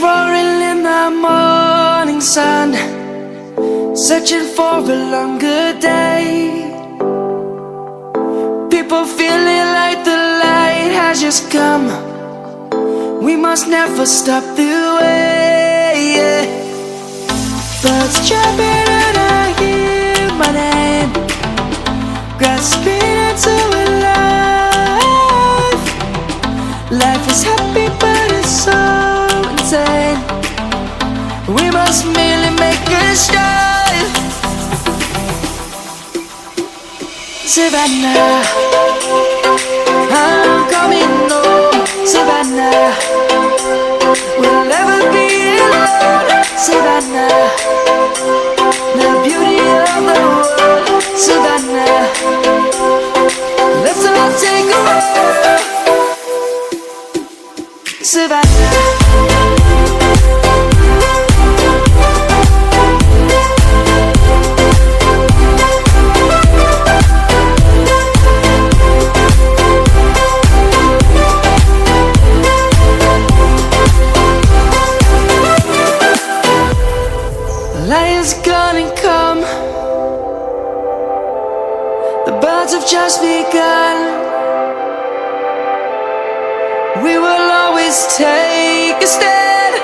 roaring in the morning sun, searching for a longer day. People feeling like the light has just come. We must never stop the way. Birds chirping and I hear my name, grasping into a life. Life is happy but it's so insane. We must merely make a start. Savannah, I'm coming home. Savannah, we'll never be alone. Savannah, the beauty of the world. Savannah, let's all take a walk. Savannah. Lion's gonna come. The birds have just begun. We will always take a stand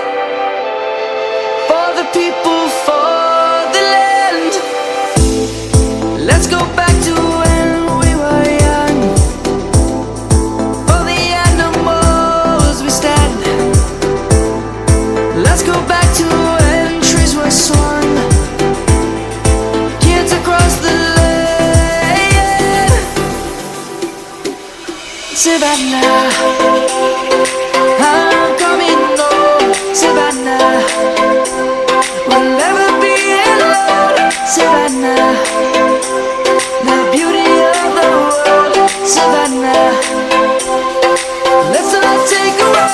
for the people, for the land. Let's go back to when we were young. For the animals we stand. Let's go back to when trees were swung. Kids across the land. Savannah, I'm coming home. Savannah, we'll never be alone. Savannah, the beauty of the world. Savannah, let's all take a walk.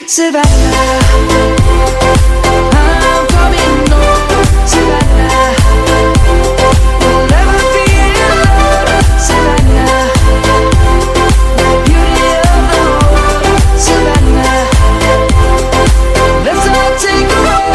Savannah, I'm coming home. Savannah, we'll never be alone. Savannah, the beauty of the world. Savannah, let's all take a walk.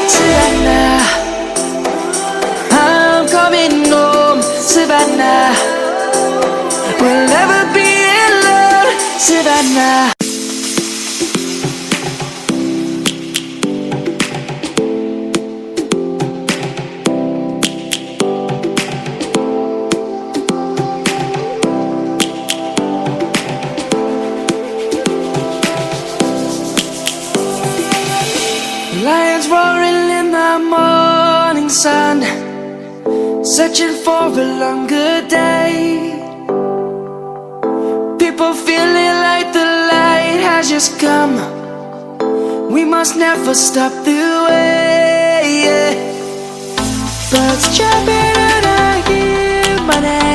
Savannah, I'm coming home. Savannah, we'll never be alone. Savannah. Lions roaring in the morning sun, searching for a longer day. People feeling like the light has just come. We must never stop the way. Birds chirping and I hear my name,